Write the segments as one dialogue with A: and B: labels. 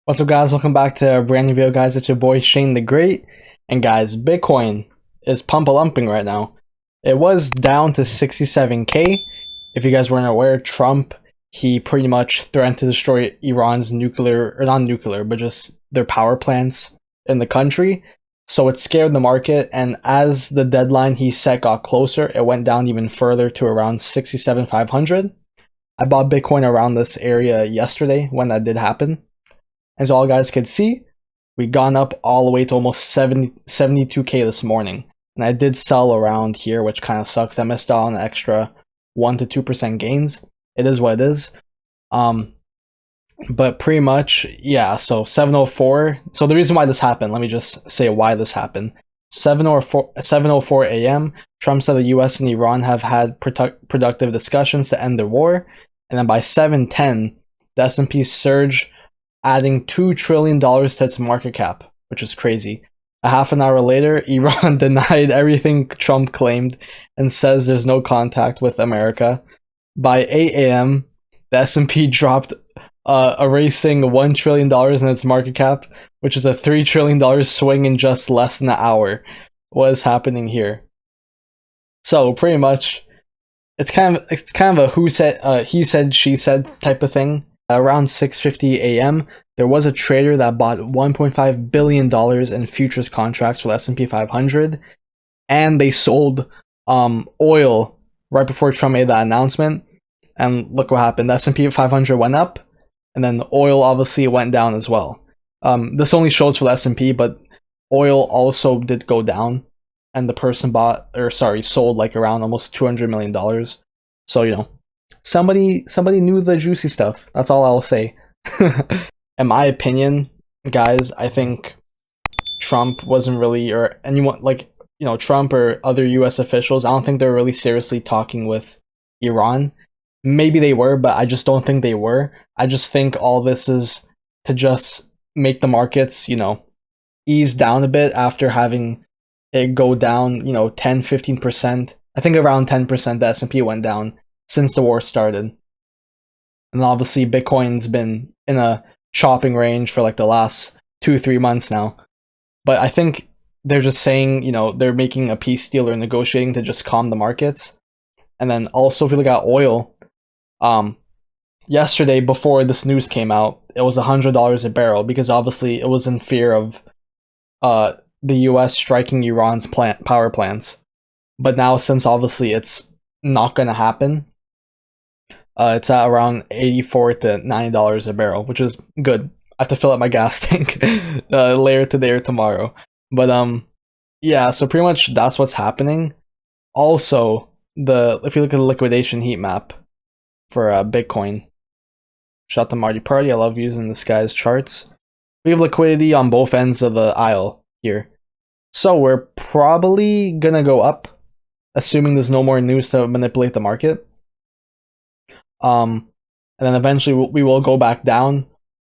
A: What's up, guys? Welcome back to a brand new video, guys. It's your boy Shane the Great, and guys, Bitcoin is pump-a-lumping right now. It was down to 67K. If you guys weren't aware, Trump, he pretty much threatened to destroy Iran's nuclear, or not nuclear, but just their power plants in the country. So it scared the market, and as the deadline he set got closer, it went down even further to around 67,500. I bought Bitcoin around this area yesterday when that did happen. As all guys could see, we gone up all the way to almost 72K this morning. And I did sell around here, which kind of sucks. I missed out on an extra 1 to 2% gains. It is what it is. But pretty much, yeah, so 7:04. So the reason why this happened, let me just say why this happened. 7:04 a.m., Trump said the US and Iran have had productive discussions to end the war. And then by 7:10, the S&P surged, adding $2 trillion to its market cap, which is crazy. A half an hour later, Iran denied everything Trump claimed and says there's no contact with America. By 8 a.m., the S&P dropped, erasing $1 trillion in its market cap, which is a $3 trillion swing in just less than an hour. What is happening here? So pretty much, it's kind of a he said, she said type of thing. Around 6:50 a.m., there was a trader that bought $1.5 billion in futures contracts for the S&P 500, and they sold oil right before Trump made that announcement. And look what happened. The S&P 500 went up, and then the oil obviously went down as well. This only shows for the S&P, but oil also did go down, and the person sold like around almost $200 million. So, you know, somebody knew the juicy stuff. That's all I'll say. In my opinion, guys, I think Trump wasn't really, or anyone like, you know, Trump or other US officials, I don't think they're really seriously talking with Iran. Maybe they were, but I just don't think they were. I just think all this is to just make the markets, you know, ease down a bit after having it go down, you know, 10-15%. I think around 10% the S&P went down since the war started. And obviously Bitcoin's been in a chopping range for like the last 2-3 months now. But I think they're just saying, you know, they're making a peace deal or negotiating to just calm the markets. And then also if you look at oil, yesterday before this news came out, it was $100 a barrel because obviously it was in fear of the US striking Iran's power plants. But now since obviously it's not going to happen, it's at around $84 to $90 a barrel, which is good. I have to fill up my gas tank later today or tomorrow. But yeah, so pretty much that's what's happening. Also, if you look at the liquidation heat map for Bitcoin, shout out to Marty Party. I love using this guy's charts. We have liquidity on both ends of the aisle here. So we're probably gonna go up, assuming there's no more news to manipulate the market. And then eventually we will go back down,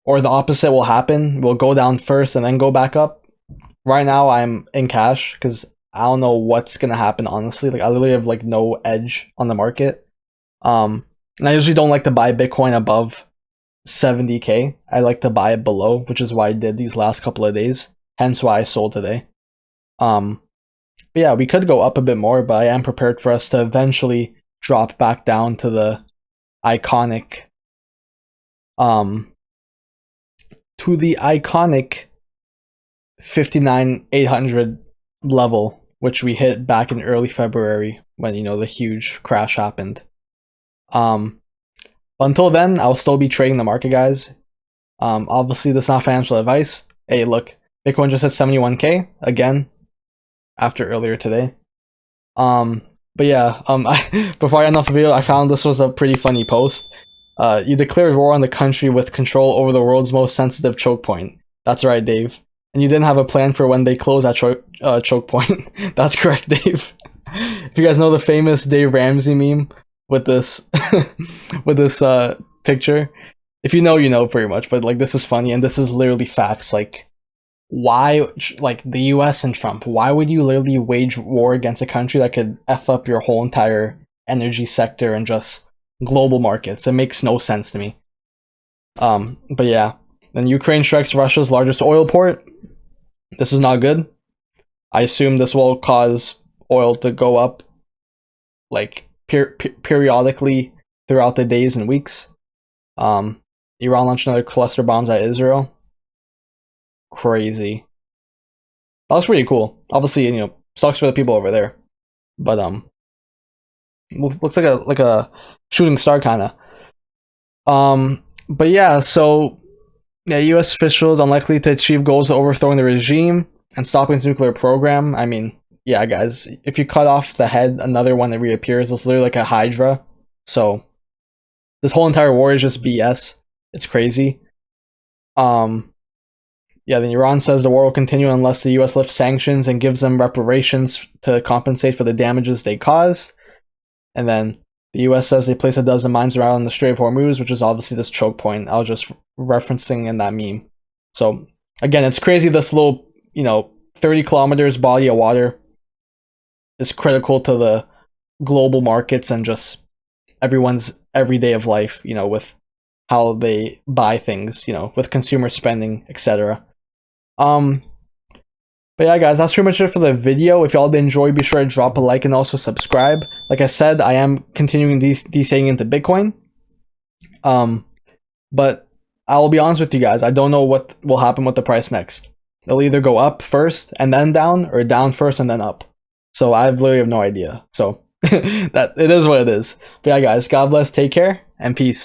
A: or the opposite will happen. We'll go down first and then go back up. Right now I'm in cash because I don't know what's gonna happen, honestly. Like I literally have like no edge on the market. And I usually don't like to buy Bitcoin above 70K. I like to buy it below, which is why I did these last couple of days. Hence why I sold today. But yeah, we could go up a bit more, but I am prepared for us to eventually drop back down to the iconic 59,800 level, which we hit back in early February when, you know, the huge crash happened. But until then, I'll still be trading the market, guys. Obviously this is not financial advice. Hey, look, Bitcoin just hit 71K again after earlier today. But yeah, before I end off the video, I found this was a pretty funny post. You declared war on the country with control over the world's most sensitive choke point. That's right, Dave. And you didn't have a plan for when they close that choke point. That's correct, Dave. If you guys know the famous Dave Ramsey meme with this with this picture, if you know, you know pretty much. But like this is funny, and this is literally facts. Like, why, like the US and Trump, why would you literally wage war against a country that could F up your whole entire energy sector and just global markets? It makes no sense to me. But yeah, Then Ukraine strikes Russia's largest oil port. This is not good. I assume this will cause oil to go up like periodically throughout the days and weeks. Iran launched another cluster bombs at Israel. Crazy. That looks pretty cool. Obviously, you know, sucks for the people over there, but looks like a shooting star kind of. But yeah, so yeah, U.S. officials unlikely to achieve goals of overthrowing the regime and stopping its nuclear program. I mean, yeah, guys, if you cut off the head, another one that reappears. It's literally like a hydra. So this whole entire war is just BS. It's crazy. Yeah, then Iran says the war will continue unless the U.S. lifts sanctions and gives them reparations to compensate for the damages they caused. And then the U.S. says they place a dozen mines around the Strait of Hormuz, which is obviously this choke point I was just referencing in that meme. So, again, it's crazy this little, 30 kilometers body of water is critical to the global markets and just everyone's everyday of life, with how they buy things, with consumer spending, etc. But yeah, guys, that's pretty much it for the video. If y'all did enjoy, be sure to drop a like and also subscribe. Like I said, I am continuing DCing into Bitcoin. But I'll be honest with you guys, I don't know what will happen with the price next. It'll either go up first and then down, or down first and then up. So I literally have no idea. So that it is what it is. But yeah, guys, God bless, take care, and peace.